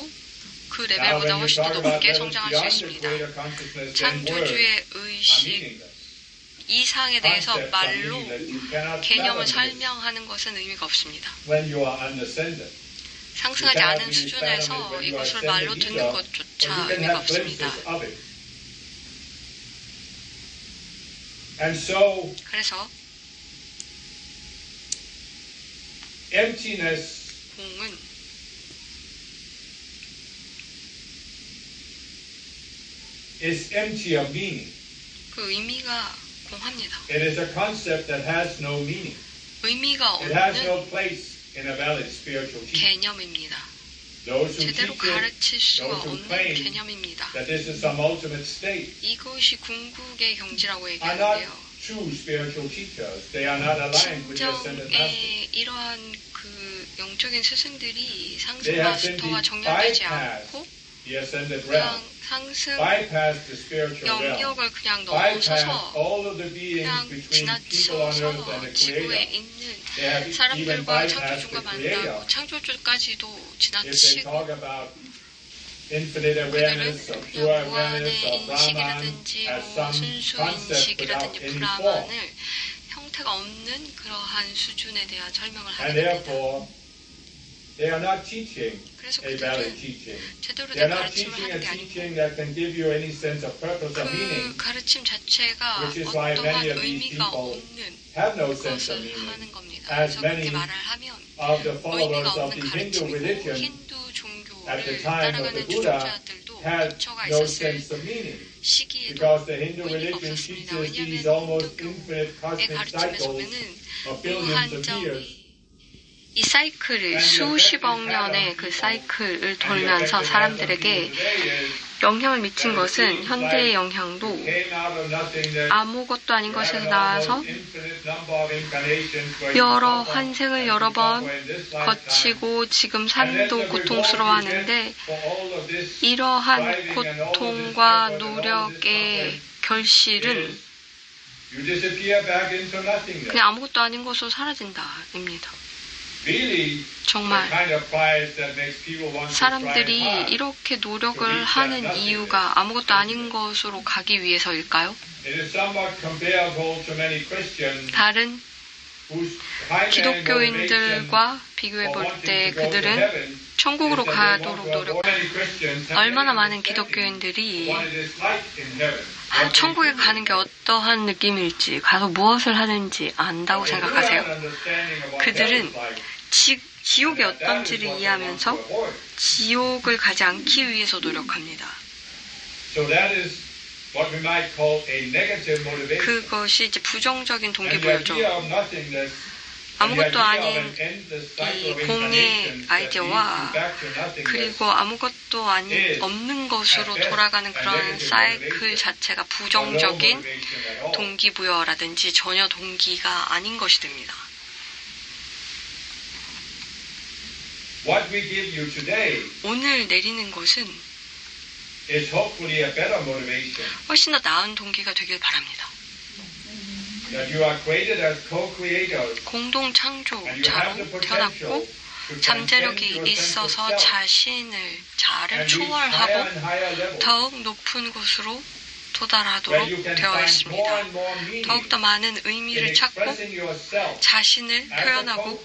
그 Now, 레벨보다 when you 훨씬 더 talk about 높게 levels 성장할 수 beyond the 있습니다. greater consciousness, then words 창조주의 are 의식 meaningless. 이상에 대해서 Concepts are 말로 meaningless. You cannot 개념을 fathom this 설명하는 것은 의미가 없습니다. when you are unascended. 상승하지 않은 수준에서 이것을 말로 듣는 것조차 의미가 없습니다. And so, 그래서 emptiness 공은 is empty of meaning. 그 의미가 공합니다. It is a concept that has no meaning. 의미가 It has 없는 no place in a valid spiritual teaching. 개념입니다. Those who 제대로 teach it, 가르칠 수가 those who 없는 claim 개념입니다. that this is some ultimate state, 이것이 궁극의 경지라고 are not 얘기하는데요. true spiritual teachers. They are not aligned with the ascended master. 진정의 이러한 그 영적인 스승들이 상승 They have simply 마스터와 정렬되지 bypassed 않고 the ascended realm, 그냥 상승 bypassed the spiritual realm, 영역을 그냥 bypassed 넘어서서 all of the beings 그냥 between people on earth and 지나쳐서 the 지구에 Creator. 있는 They have even 사람들과 bypassed 창조주가 the Creator. 만나고 창조주까지도 If they 지나치고 talk about infinite awareness or 그들은 pure 그냥 awareness 무한의 or Brahman 인식이라든지 as 뭐 some 순수 concept without 인식이라든지 any form. 브라만을 형태가 없는 그러한 수준에 대한 설명을 하게 And 됩니다. therefore, they are not teaching 그래서 a valid 그들은 teaching. 제대로 They are 된 not 가르침을 teaching a 하는 게 아니고 teaching that can give you any sense of purpose or 그 meaning, 가르침 자체가 which is why 어떠한 many of these 의미가 people 없는 have no sense of 것을 meaning. 하는 겁니다. As 그래서 그렇게 many 말을 하면 of the 의미가 followers of 없는 the Hindu 가르침이고 religion 힌두 at the 종교를 time of 따라가는 the Buddha 주종자들도 had 부처가 no 있었을 sense of meaning, 시기에도 because the Hindu 의미가 religion 없었습니다. teaches these 왜냐하면 almost 힌두교의 infinite cosmic 가르침에서 cycles 보면은 of billions of years, 무한정의 이 사이클을 수십억 년의 그 사이클을 돌면서 사람들에게 영향을 미친 것은 현대의 영향도 아무것도 아닌 것에서 나와서 여러 환생을 여러 번 거치고 지금 삶도 고통스러워하는데 이러한 고통과 노력의 결실은 그냥 아무것도 아닌 것으로 사라진다입니다. 정말 사람들이 이렇게 노력을 하는 이유가 아무것도 아닌 것으로 가기 위해서일까요? 다른 기독교인들과 비교해 볼 때 그들은 천국으로 가도록 얼마나 많은 기독교인들이 천국에 가는 게 어떠한 느낌일지, 가서 무엇을 하는지 안다고 생각하세요? 그들은 지옥이 어떤지를 이해하면서 지옥을 가지 않기 위해서 노력합니다. 그것이 이제 부정적인 동기부여죠. 아무것도 아닌 이 공의 아이디어와 그리고 아무것도 없는 것으로 돌아가는 그런 사이클 자체가 부정적인 동기부여라든지 전혀 동기가 아닌 것이 됩니다. 오늘 내리는 것은 훨씬 더 나은 동기가 되길 바랍니다. 공동 창조자로 태어났고 잠재력이 있어서 자를 초월하고 더욱 높은 곳으로 도달하도록 되어 있습니다. 더욱더 많은 의미를 찾고 자신을 표현하고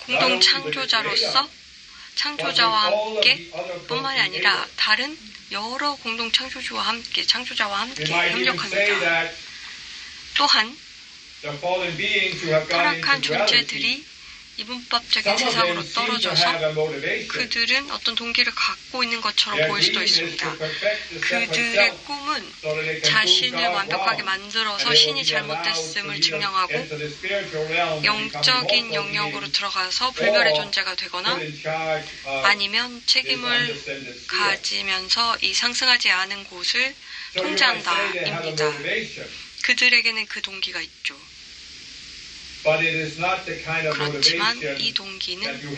공동 창조자로서 창조자와 함께 뿐만이 아니라 다른 여러 공동 창조자와 함께 협력합니다. 또한 타락한 존재들이 이분법적인 세상으로 떨어져서 그들은 어떤 동기를 갖고 있는 것처럼 보일 수도 있습니다. 그들의 꿈은 자신을 완벽하게 만들어서 신이 잘못됐음을 증명하고 영적인 영역으로 들어가서 불멸의 존재가 되거나 아니면 책임을 가지면서 이 상승하지 않은 곳을 통제한다입니다. 그들에게는 그 동기가 있죠. 그렇지만 이 동기는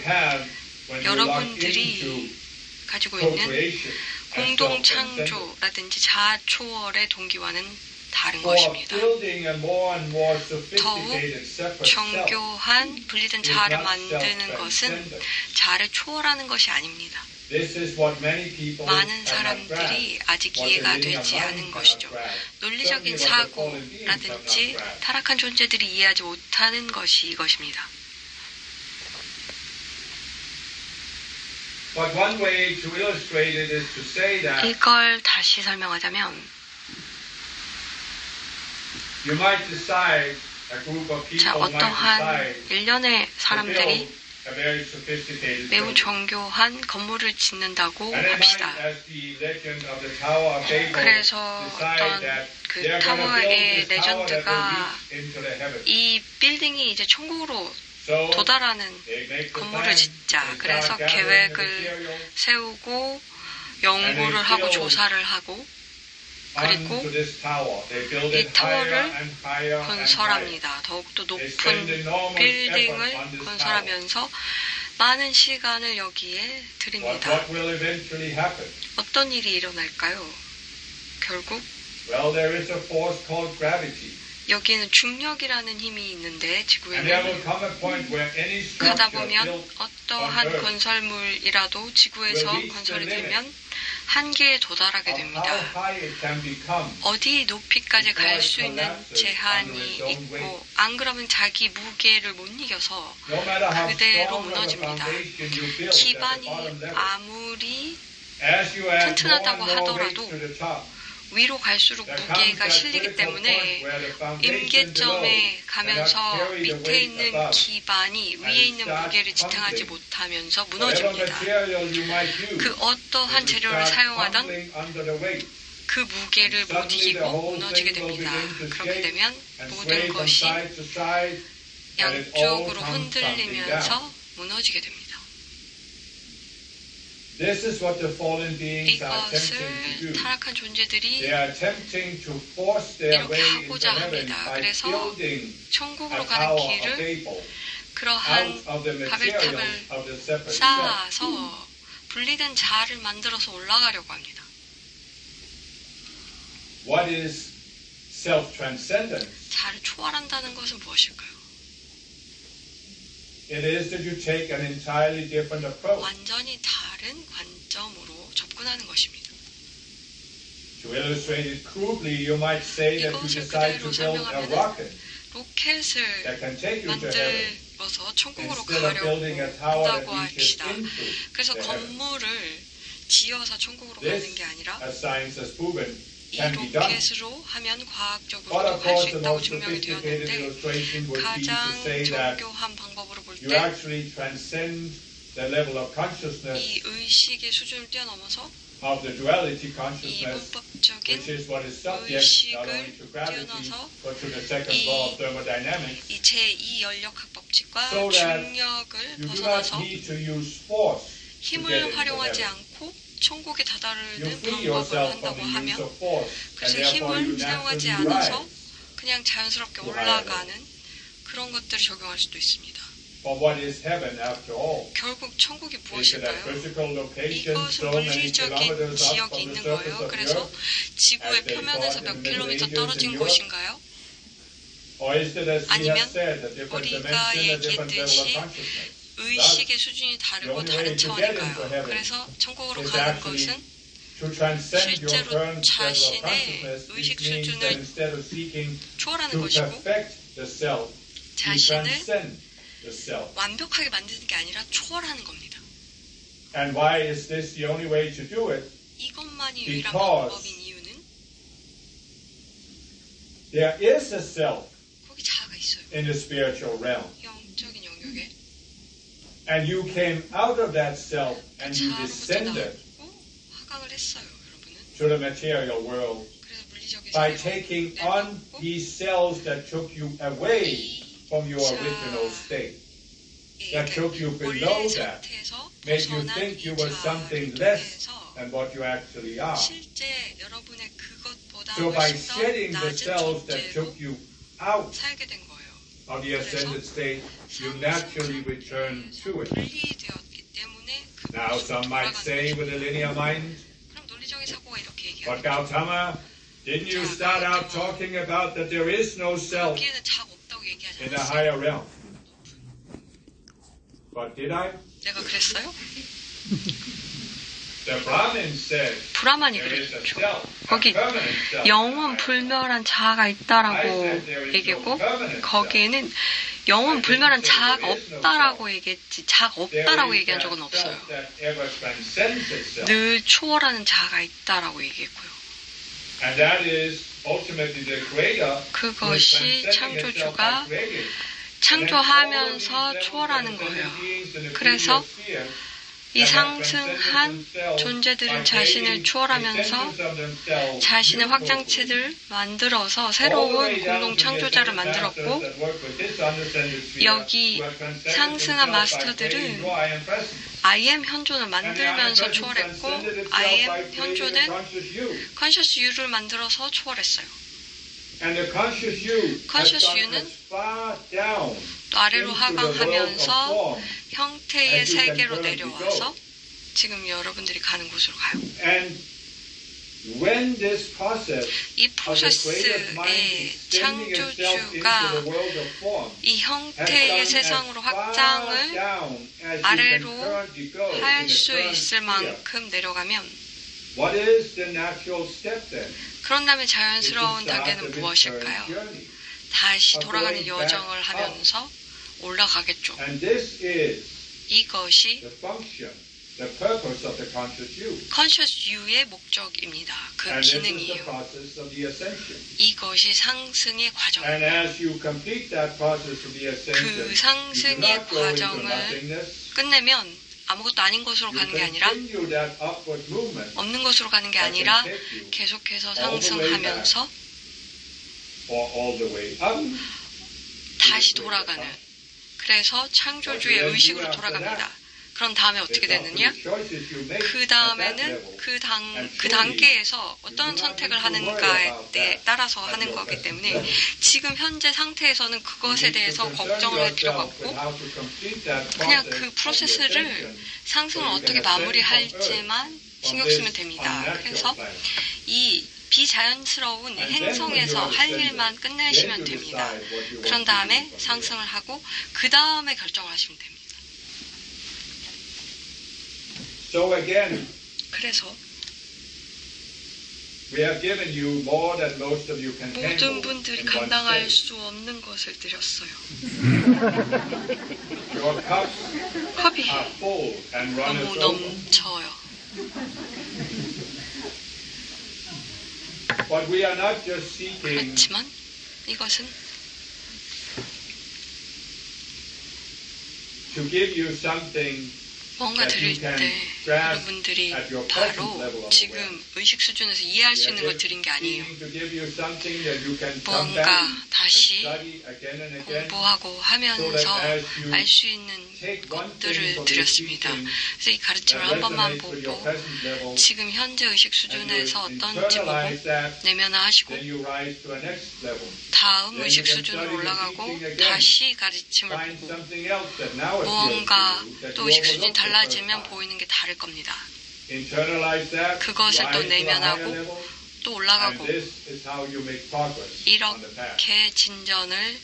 여러분들이 가지고 있는 공동 창조라든지 자아 초월의 동기와는 다른 것입니다. 더욱 정교한 분리된 자아를 만드는 것은 자아를 초월하는 것이 아닙니다. 많은 사람들이 아직 이해가 되지 않은 것이죠. 논리적인 사고라든지 타락한 존재들이 이해하지 못하는 것이 이것입니다. 이걸 다시 설명하자면 어떠한 일련의 사람들이 매우 정교한 건물을 짓는다고 합시다. 그래서 어떤 그 타워의 레전드가 이 빌딩이 이제 천국으로 도달하는 건물을 짓자. 그래서 계획을 세우고 연구를 하고 조사를 하고 그리고 이 타워를 건설합니다. 더욱더 높은 빌딩을 건설하면서 많은 시간을 여기에 들입니다. 어떤 일이 일어날까요? 결국 여기에는 중력이라는 힘이 있는데 지구에는 가다 보면 어떠한 건설물이라도 지구에서 건설이 되면 한계에 도달하게 됩니다. 어디 높이까지 갈 수 있는 제한이 있고 안 그러면 자기 무게를 못 이겨서 그대로 무너집니다. 기반이 아무리 튼튼하다고 하더라도 위로 갈수록 무게가 실리기 때문에 임계점에 가면서 밑에 있는 기반이 위에 있는 무게를 지탱하지 못하면서 무너집니다. 그 어떠한 재료를 사용하던 그 무게를 못 이기고 무너지게 됩니다. 그렇게 되면 모든 것이 양쪽으로 흔들리면서 무너지게 됩니다. This is what the fallen beings are attempting to 이것을 do. 타락한 존재들이 They are attempting to force their 이렇게 way into 하고자 heaven 합니다. by 그래서 building a 천국으로 가는 tower of 길을 Babel 그러한 out of the materials 바벨탑을 of the separate self. 쌓아서 분리된 자아를 만들어서 올라가려고 합니다. What is self-transcendence? 자아를 초월한다는 것은 무엇일까요? It is that you take an entirely different approach. 완전히 다른 관점으로 접근하는 것입니다. To illustrate it crudely, you might say that you 이것을 decide 그대로 to build a 설명하면 rocket 로켓을 that can take you to heaven 만들어서 천국으로 instead of 가려고 building a tower that 한다고 reaches 합시다. into 그래서 the heaven. 건물을 지어서 천국으로 This, 가는 게 아니라 as science has proven, 이 can be done. 로켓으로 하면 But 과학적으로도 of 할 course, 수 the 있다고 most 증명이 sophisticated 되었는데 illustration would be to 가장 say that 정교한 방법으로 볼 you 때 actually transcend the level of consciousness 이 의식의 수준을 뛰어넘어서 of the duality 이 consciousness, 문법적인 which is what is subject not only to gravity 뛰어나서 but to the second law of thermodynamics, 이 제2 연력학 법칙과 so that 중력을 you do not 벗어나서 need to use force to get 힘을 into 활용하지 heaven. 않고 천국에 You 다다르는 free 방법을 yourself 한다고 from the use 하면 of force, and 그래서 therefore you 힘을 사용하지 naturally 않아서 rise. 그냥 자연스럽게 to 올라가는 그런 것들을 적용할 수도 있습니다. But what is heaven after all? 결국 천국이 Is it a 무엇일까요? physical location 이것은 so many 물리적인 kilometers up 지역이 from the 있는 surface 거예요. of the 그래서 earth? 지구의 as they 표면에서 thought in 몇 the Middle 킬로미터 Ages 떨어진 in Europe? 곳인가요? Or is it, as we 아니면 have said, a different 우리가 dimension, a different level of 얘기했듯이 consciousness? 의식의 수준이 다르고 다른 차원인가요? 그래서 천국으로 Is 가는 actually 것은 to transcend your 실제로 current level of 자신의 consciousness, 의식 which means 수준을 that instead of seeking 초월하는 to 것이고 perfect the self, you 자신을 transcend the self. 완벽하게 만드는 게 아니라 초월하는 겁니다. And why is this the only way to do it? 이것만이 유일한 Because 방법인 이유는 There is a self 거기 자아가 있어요. in the spiritual realm. 영적인 영역에 And you came out of that self 그 and you 자아로부터 descended 나왔고 하강을 했어요, 여러분은. to the material world 그래서 물리적인 by 세계로 taking on 내려왔고 these cells that took you away from your original state, that took you below 원래 that, 상태에서 made you 벗어난 think 이 you were something less 자아를 than what you actually are. 실제 여러분의 그것보다 So by 훨씬 더 shedding the 낮은 cells that 존재로 took you out 살게 된 거예요. of the ascended state, you naturally return to it. 분리되었기 때문에 Now 그것으로 some might 돌아가는 say 거죠. with a linear mind, 그럼 논리적인 사고가 이렇게 but 얘기합니다. Gautama, didn't you start out talking about that there is no self 여기에는 자아가 없다고 얘기하지 in the 않았어요. higher realm? But did I? 내가 그랬어요? The Brahmin said 브라만이 there is a 그랬죠. self, a 거기 permanent self. 영원 불멸한 자아가 있다라고 얘기했고 거기에는 영원 불멸한 자아가 없다라고 얘기했지 자아가 없다라고 얘기한 적은 없어요. 늘 초월하는 자아가 있다라고 얘기했고요. And that is ultimately the creator who is 그것이 transcending itself 창조주가 by creating. 창조하면서 초월하는 거예요. 그래서 이 상승한 존재들은 자신을 초월하면서 자신의 확장체를 만들어서 새로운 공동 창조자를 만들었고 여기 상승한 마스터들은 I am 현존을 만들면서 초월했고 I am 현존은 컨셔스 유를 만들어서 초월했어요. Conscious You는 또 아래로 하강하면서 형태의 세계로 내려와서 지금 여러분들이 가는 곳으로 가요. 이 프로세스의 창조주가 이 형태의 세상으로 확장을 아래로 할 수 있을 만큼 내려가면 그런 다음에 자연스러운 단계는 무엇일까요? 다시 돌아가는 여정을 하면서 올라가겠죠. 이것이 Conscious You의 목적입니다. 그 기능이에요. 이것이 상승의 과정입니다. 그 상승의 과정을 끝내면 아무것도 아닌 곳으로 가는 게 아니라 없는 곳으로 가는 게 아니라 계속해서 상승하면서 다시 돌아가는 그래서 창조주의 의식으로 돌아갑니다. 그런 다음에 어떻게 되느냐? 그 다음에는 그 단계에서 어떤 선택을 하는가에 따라서 하는 거기 때문에 지금 현재 상태에서는 그것에 대해서 걱정을 할 필요가 없고 그냥 그 프로세스를 상승을 어떻게 마무리할지만 신경 쓰면 됩니다. 그래서 이 비자연스러운 행성에서 할 일만 끝내시면 됩니다. 그런 다음에 상승을 하고 그 다음에 결정을 하시면 됩니다. So again, 그래서 we have given you more than most of you can handle. 모든 분들이 in one 감당할 sitting. 수 없는 것을 드렸어요. Your cups 컵이 are full and 너무 runneth over. 넘쳐요. But we are not just seeking 그렇지만 이것은 to give you something 뭔가 드릴 때 여러분들이 바로 지금 의식 수준에서 이해할 수 있는 걸 드린 게 아니에요. 뭔가 다시 공부하고 하면서 알 수 있는 것들을 드렸습니다. 그래서 이 가르침을 한 번만 보고 지금 현재 의식 수준에서 어떤지 보고 내면화하시고 다음 의식 수준으로 올라가고 다시 가르침을 보고 무언가 또 의식 수준이 달라지면 보이는 게 다를 겁니다. 그것을 또 내면하고 또 올라가고 이렇게 진전을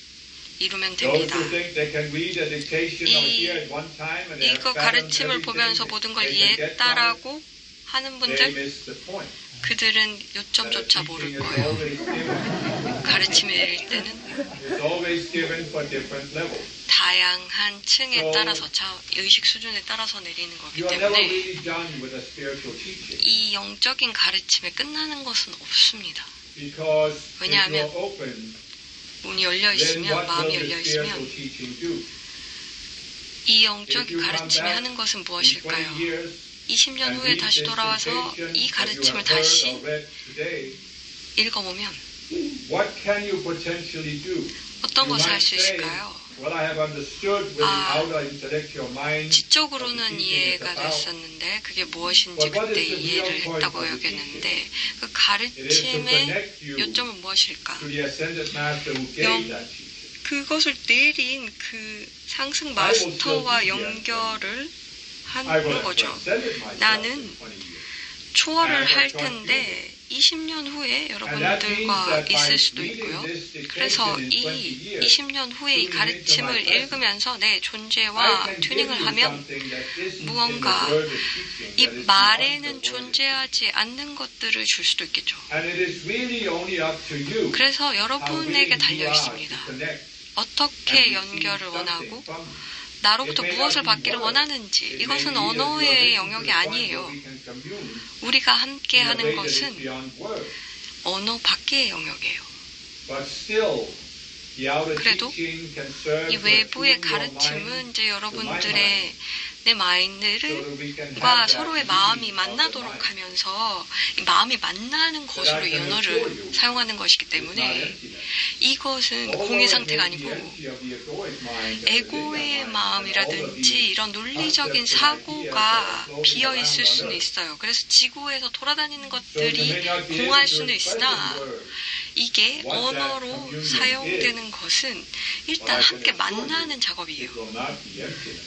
이루면 됩니다. 이거 가르침을 보면서 모든 걸 이해했다라고 하는 분들 그들은 요점조차 모를 거예요. 가르침을 내릴 때는 다양한 층에 따라서 의식 수준에 따라서 내리는 거기 때문에 이 영적인 가르침에 끝나는 것은 없습니다. 왜냐하면 문이 열려 있으면 마음이 열려 있으면 이 영적인 가르침이 하는 것은 무엇일까요? 20년 후에 다시 돌아와서 이 가르침을 다시 읽어보면 어떤 것을 할 수 있을까요? 지적으로는 이해가 됐었는데 그게 무엇인지 그때 이해를 했다고 여겼는데 그 가르침의 요점은 무엇일까? 그것을 내린 그 상승 마스터와 연결을 하는 거죠. 나는 초월을 할 텐데 20년 후에 여러분들과 있을 수도 있고요. 그래서 이 20년 후에 이 가르침을 읽으면서 내 존재와 튜닝을 하면 무언가 이 말에는 존재하지 않는 것들을 줄 수도 있겠죠. 그래서 여러분에게 달려 있습니다. 어떻게 연결을 원하고 나로부터 무엇을 받기를 원하는지 이것은 언어의 영역이 아니에요. 우리가 함께 하는 것은 언어 밖의 영역이에요. 그래도 이 외부의 가르침은 이제 여러분들의 내 마인드가 서로의 마음이 만나도록 하면서 이 마음이 만나는 것으로 이 언어를 사용하는 것이기 때문에 이것은 공의 상태가 아니고 에고의 마음이라든지 이런 논리적인 사고가 비어 있을 수는 있어요. 그래서 지구에서 돌아다니는 것들이 공할 수는 있으나 이게 언어로 사용되는 것은 일단 함께 만나는 작업이에요.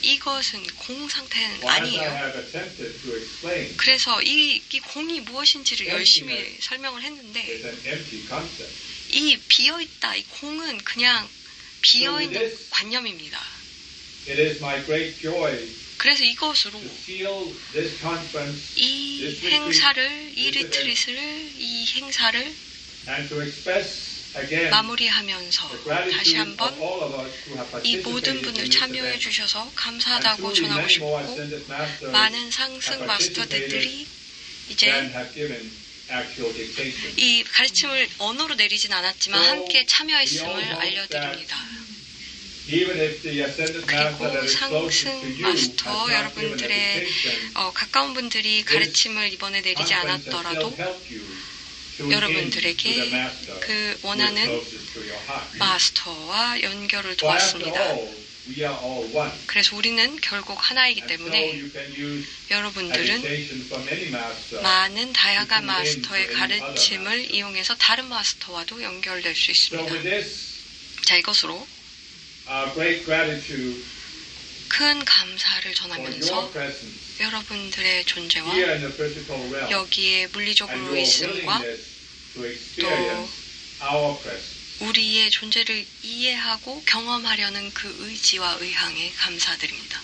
이것은 공 상태는 아니에요. 그래서 이 공이 무엇인지를 열심히 설명을 했는데 이 비어있다, 이 공은 그냥 비어있는 관념입니다. 그래서 이것으로 이 행사를, 이 리트릿을, 이 행사를 마무리하면서 다시 한번 이 모든 분들 참여해 주셔서 감사하다고 전하고 싶고 많은 상승 마스터들이 이제 이 가르침을 언어로 내리진 않았지만 함께 참여했음을 알려드립니다. 그리고 상승 마스터 여러분들의 가까운 분들이 가르침을 이번에 내리지 않았더라도 여러분들에게 그 원하는 마스터와 연결을 도왔습니다. We are all one. 그래서 우리는 결국 하나이기 And so 때문에 you can use 여러분들은 meditation from any master. 많은 다양한 마스터의 가르침을 이용해서 다른 마스터와도 연결될 수 So 있습니다. with this 자, 이것으로 great gratitude 큰 감사를 for your 전하면서 presence 여러분들의 존재와 here in the physical realm 여기에 and 물리적으로의 your 있음과 willingness to experience our presence. 우리의 존재를 이해하고 경험하려는 그 의지와 의향에 감사드립니다.